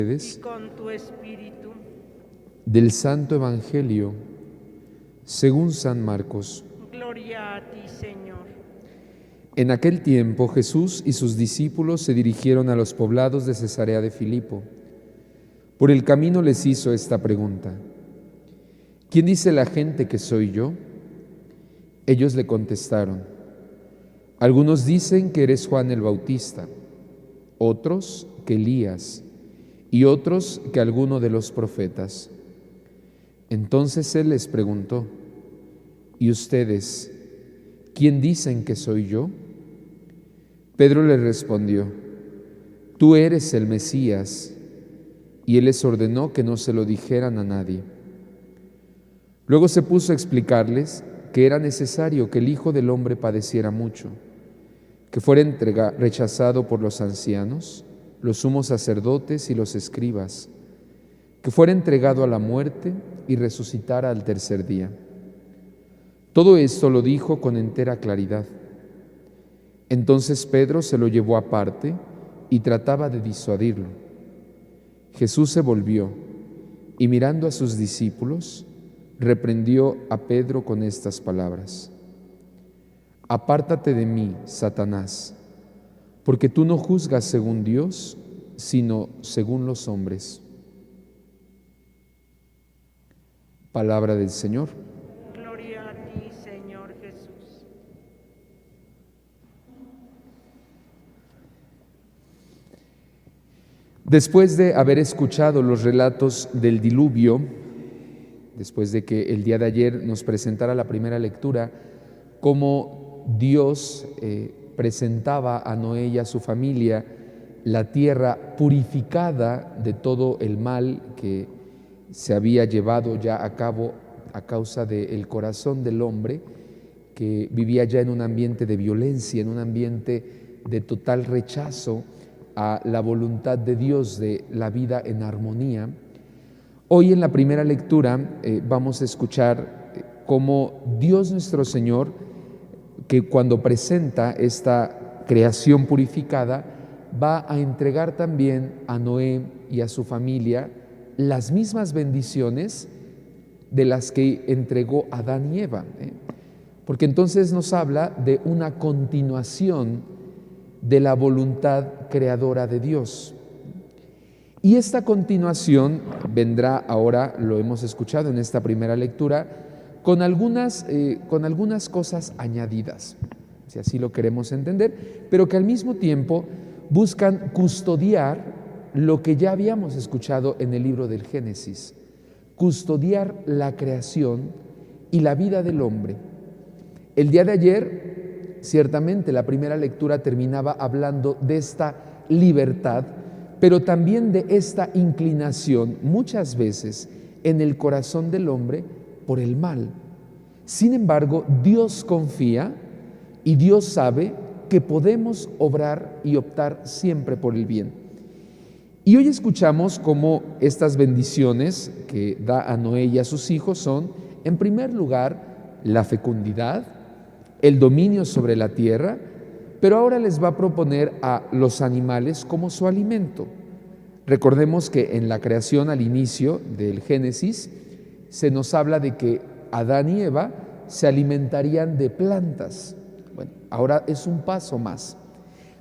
Y con tu espíritu. Del Santo Evangelio según San Marcos. Gloria a ti, Señor. En aquel tiempo Jesús y sus discípulos se dirigieron a los poblados de Cesarea de Filipo. Por el camino les hizo esta pregunta: ¿quién dice la gente que soy yo? Ellos le contestaron: algunos dicen que eres Juan el Bautista, otros que Elías, y otros que alguno de los profetas. Entonces él les preguntó: ¿y ustedes, quién dicen que soy yo? Pedro le respondió: tú eres el Mesías. Y él les ordenó que no se lo dijeran a nadie. Luego se puso a explicarles que era necesario que el Hijo del Hombre padeciera mucho, que fuera rechazado por los ancianos, los sumos sacerdotes y los escribas, que fuera entregado a la muerte y resucitara al tercer día. Todo esto lo dijo con entera claridad. Entonces Pedro se lo llevó aparte y trataba de disuadirlo. Jesús se volvió y, mirando a sus discípulos, reprendió a Pedro con estas palabras: apártate de mí, Satanás, porque tú no juzgas según Dios, sino según los hombres. Palabra del Señor. Gloria a ti, Señor Jesús. Después de haber escuchado los relatos del diluvio, después de que el día de ayer nos presentara la primera lectura, cómo Dios presentaba a Noé y a su familia la tierra purificada de todo el mal que se había llevado ya a cabo a causa del corazón del hombre, que vivía ya en un ambiente de violencia, en un ambiente de total rechazo a la voluntad de Dios de la vida en armonía. Hoy en la primera lectura vamos a escuchar cómo Dios nuestro Señor, que cuando presenta esta creación purificada, va a entregar también a Noé y a su familia las mismas bendiciones de las que entregó Adán y Eva, porque entonces nos habla de una continuación de la voluntad creadora de Dios. Y esta continuación vendrá ahora, lo hemos escuchado en esta primera lectura, con algunas cosas añadidas, si así lo queremos entender, pero que al mismo tiempo buscan custodiar lo que ya habíamos escuchado en el libro del Génesis, custodiar la creación y la vida del hombre. El día de ayer, ciertamente, la primera lectura terminaba hablando de esta libertad, pero también de esta inclinación, muchas veces, en el corazón del hombre por el mal. Sin embargo, Dios confía y Dios sabe que podemos obrar y optar siempre por el bien. Y hoy escuchamos cómo estas bendiciones que da a Noé y a sus hijos son, en primer lugar, la fecundidad, el dominio sobre la tierra, pero ahora les va a proponer a los animales como su alimento. Recordemos que en la creación al inicio del Génesis se nos habla de que Adán y Eva se alimentarían de plantas. Bueno, ahora es un paso más.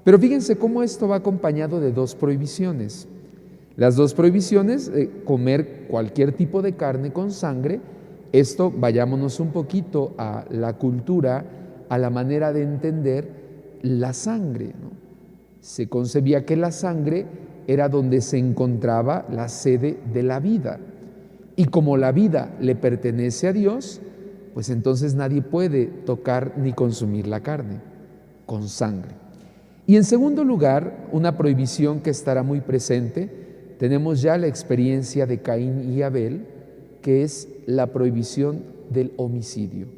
Pero fíjense cómo esto va acompañado de dos prohibiciones. Las dos prohibiciones, comer cualquier tipo de carne con sangre. Esto, vayámonos un poquito a la cultura, a la manera de entender la sangre, ¿no? Se concebía que la sangre era donde se encontraba la sede de la vida. Y como la vida le pertenece a Dios, pues entonces nadie puede tocar ni consumir la carne con sangre. Y en segundo lugar, una prohibición que estará muy presente, tenemos ya la experiencia de Caín y Abel, que es la prohibición del homicidio.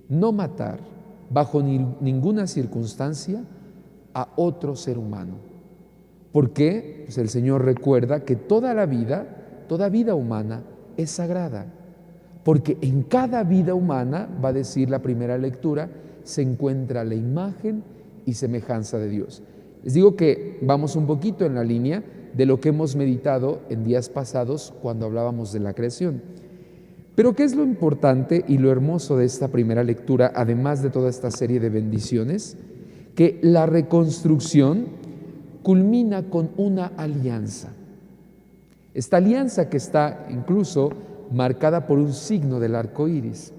No matar bajo ninguna circunstancia a otro ser humano. ¿Por qué? Pues el Señor recuerda que toda vida humana es sagrada, porque en cada vida humana, va a decir la primera lectura, se encuentra la imagen y semejanza de Dios. Les digo que vamos un poquito en la línea de lo que hemos meditado en días pasados cuando hablábamos de la creación. Pero ¿qué es lo importante y lo hermoso de esta primera lectura, además de toda esta serie de bendiciones? Que la reconstrucción culmina con una alianza. Esta alianza que está incluso marcada por un signo del arco iris,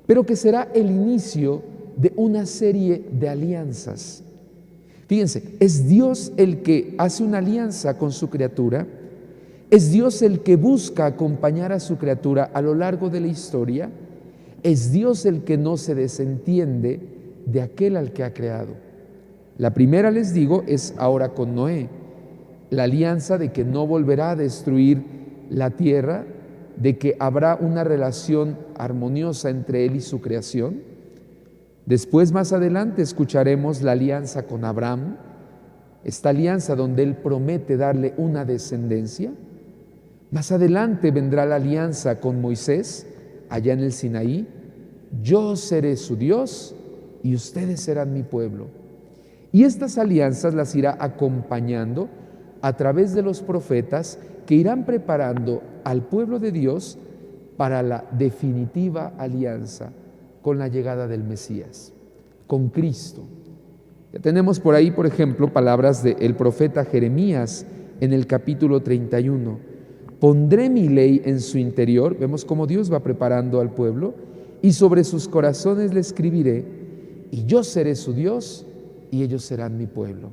pero que será el inicio de una serie de alianzas. Fíjense, es Dios el que hace una alianza con su criatura, es Dios el que busca acompañar a su criatura a lo largo de la historia, es Dios el que no se desentiende de aquel al que ha creado. La primera, les digo, es ahora con Noé, la alianza de que no volverá a destruir la tierra, de que habrá una relación armoniosa entre él y su creación. Después, más adelante, escucharemos la alianza con Abraham, esta alianza donde él promete darle una descendencia. Más adelante vendrá la alianza con Moisés, allá en el Sinaí. Yo seré su Dios y ustedes serán mi pueblo. Y estas alianzas las irá acompañando a través de los profetas que irán preparando al pueblo de Dios para la definitiva alianza con la llegada del Mesías, con Cristo. Ya tenemos por ahí, por ejemplo, palabras del profeta Jeremías en el capítulo 31. Pondré mi ley en su interior, vemos cómo Dios va preparando al pueblo, y sobre sus corazones le escribiré, y yo seré su Dios, y ellos serán mi pueblo,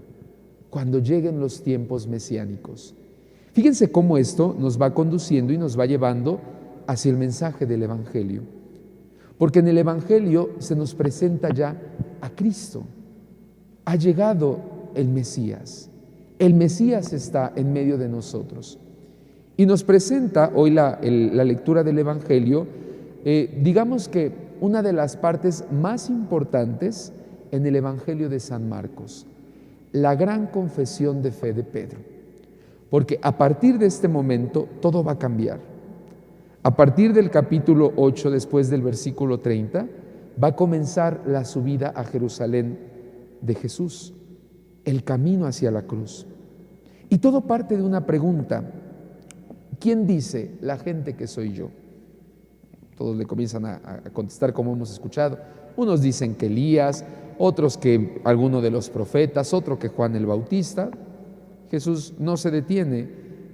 cuando lleguen los tiempos mesiánicos. Fíjense cómo esto nos va conduciendo y nos va llevando hacia el mensaje del Evangelio. Porque en el Evangelio se nos presenta ya a Cristo. Ha llegado el Mesías. El Mesías está en medio de nosotros. Y nos presenta hoy la lectura del Evangelio, digamos que una de las partes más importantes en el Evangelio de San Marcos, la gran confesión de fe de Pedro. Porque a partir de este momento todo va a cambiar. A partir del capítulo 8, después del versículo 30, va a comenzar la subida a Jerusalén de Jesús, el camino hacia la cruz. Y todo parte de una pregunta: ¿quién dice la gente que soy yo? Todos le comienzan a contestar como hemos escuchado. Unos dicen que Elías, otros que alguno de los profetas, otro que Juan el Bautista. Jesús no se detiene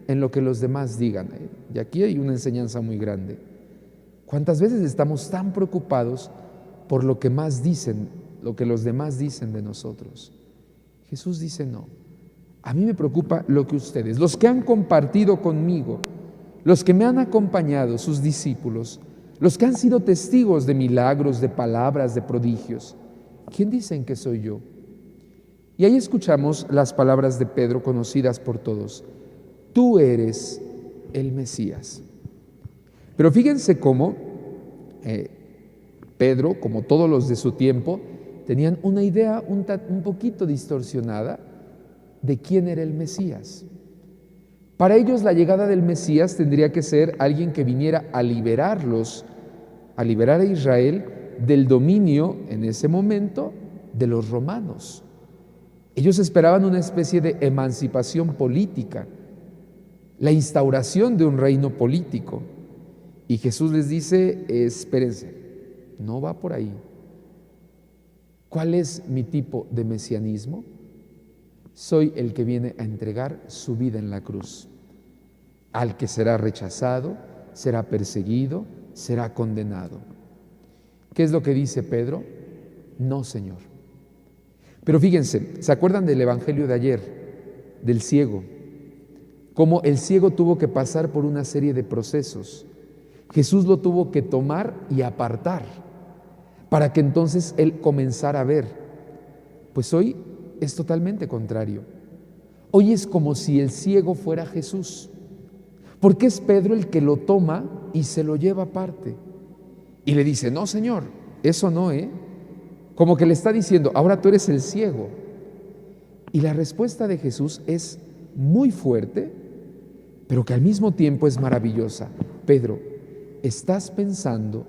en lo que los demás digan. Y aquí hay una enseñanza muy grande. ¿Cuántas veces estamos tan preocupados por lo que más dicen, lo que los demás dicen de nosotros? Jesús dice no. A mí me preocupa lo que ustedes, los que han compartido conmigo, los que me han acompañado, sus discípulos, los que han sido testigos de milagros, de palabras, de prodigios, ¿quién dicen que soy yo? Y ahí escuchamos las palabras de Pedro conocidas por todos: tú eres el Mesías. Pero fíjense cómo Pedro, como todos los de su tiempo, tenían una idea un poquito distorsionada de quién era el Mesías. Para ellos la llegada del Mesías tendría que ser alguien que viniera a liberarlos, a liberar a Israel del dominio en ese momento de los romanos. Ellos esperaban una especie de emancipación política, la instauración de un reino político. Y Jesús les dice: espérense, no va por ahí. ¿Cuál es mi tipo de mesianismo? Soy el que viene a entregar su vida en la cruz, al que será rechazado, será perseguido, será condenado. ¿Qué es lo que dice Pedro? No, Señor. Pero fíjense, ¿se acuerdan del evangelio de ayer, del ciego? Cómo el ciego tuvo que pasar por una serie de procesos. Jesús lo tuvo que tomar y apartar para que entonces él comenzara a ver. Pues hoy es totalmente contrario. Hoy es como si el ciego fuera Jesús, porque es Pedro el que lo toma y se lo lleva aparte. Y le dice: no, Señor, eso no, como que le está diciendo: ahora tú eres el ciego. Y la respuesta de Jesús es muy fuerte, pero que al mismo tiempo es maravillosa. Pedro, estás pensando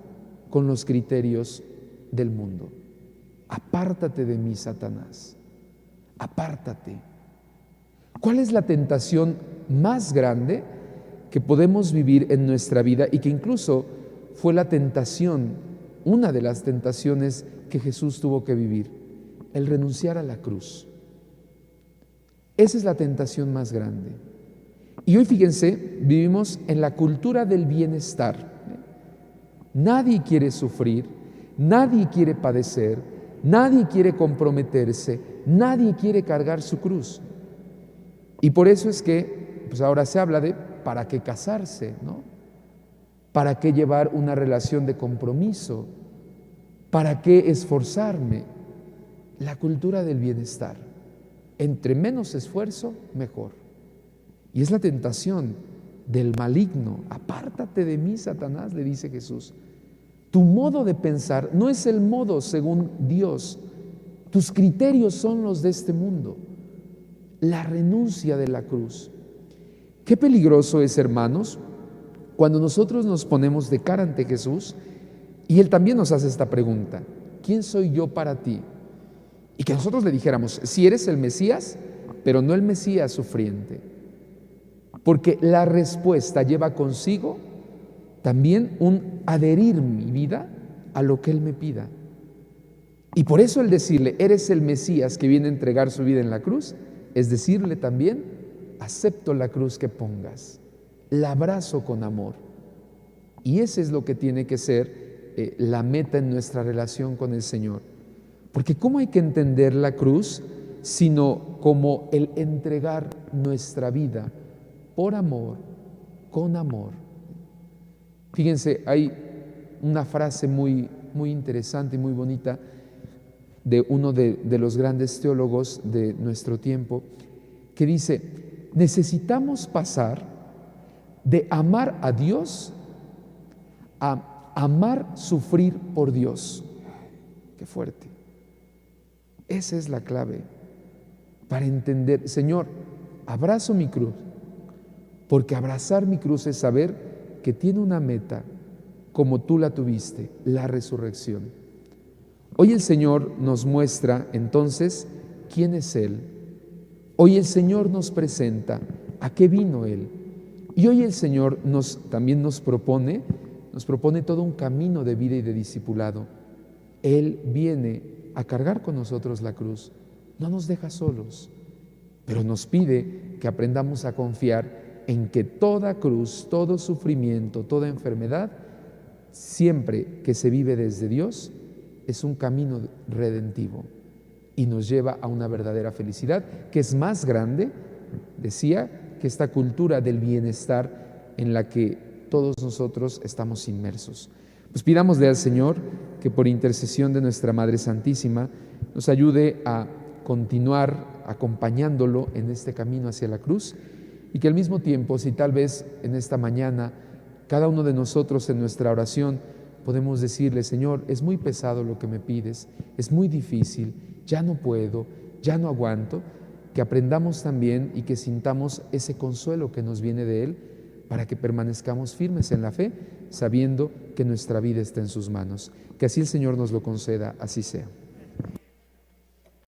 con los criterios del mundo. Apártate de mí, Satanás. Apártate. ¿Cuál es la tentación más grande que podemos vivir en nuestra vida y que incluso fue la tentación, una de las tentaciones que Jesús tuvo que vivir? El renunciar a la cruz. Esa es la tentación más grande. Y hoy, fíjense, vivimos en la cultura del bienestar. Nadie quiere sufrir, nadie quiere padecer, nadie quiere comprometerse, nadie quiere cargar su cruz. Y por eso es que pues ahora se habla de ¿para qué casarse? ¿No? ¿Para qué llevar una relación de compromiso? ¿Para qué esforzarme? La cultura del bienestar. Entre menos esfuerzo, mejor. Y es la tentación del maligno. Apártate de mí, Satanás, le dice Jesús. Tu modo de pensar no es el modo según Dios. Tus criterios son los de este mundo. La renuncia de la cruz. Qué peligroso es, hermanos, cuando nosotros nos ponemos de cara ante Jesús y Él también nos hace esta pregunta: ¿quién soy yo para ti? Y que nosotros le dijéramos, si eres el Mesías, pero no el Mesías sufriente. Porque la respuesta lleva consigo también un adherir mi vida a lo que Él me pida. Y por eso el decirle, eres el Mesías que viene a entregar su vida en la cruz, es decirle también, acepto la cruz que pongas, la abrazo con amor. Y ese es lo que tiene que ser la meta en nuestra relación con el Señor. Porque ¿cómo hay que entender la cruz sino como el entregar nuestra vida por amor, con amor? Fíjense, hay una frase muy interesante y muy bonita de uno de los grandes teólogos de nuestro tiempo, que dice: necesitamos pasar de amar a Dios a amar sufrir por Dios. Qué fuerte. Esa es la clave para entender, Señor, abrazo mi cruz, porque abrazar mi cruz es saber que tiene una meta como tú la tuviste, la resurrección. Hoy el Señor nos muestra entonces quién es Él. Hoy el Señor nos presenta a qué vino Él. Y hoy el Señor también nos propone todo un camino de vida y de discipulado. Él viene a cargar con nosotros la cruz, no nos deja solos, pero nos pide que aprendamos a confiar en que toda cruz, todo sufrimiento, toda enfermedad, siempre que se vive desde Dios, es un camino redentivo y nos lleva a una verdadera felicidad que es más grande, decía, que esta cultura del bienestar en la que todos nosotros estamos inmersos. Pues pidámosle al Señor que por intercesión de nuestra Madre Santísima nos ayude a continuar acompañándolo en este camino hacia la cruz y que al mismo tiempo, si tal vez en esta mañana cada uno de nosotros en nuestra oración podemos decirle: Señor, es muy pesado lo que me pides, es muy difícil, ya no puedo, ya no aguanto, que aprendamos también y que sintamos ese consuelo que nos viene de Él para que permanezcamos firmes en la fe, sabiendo que nuestra vida está en sus manos. Que así el Señor nos lo conceda, así sea.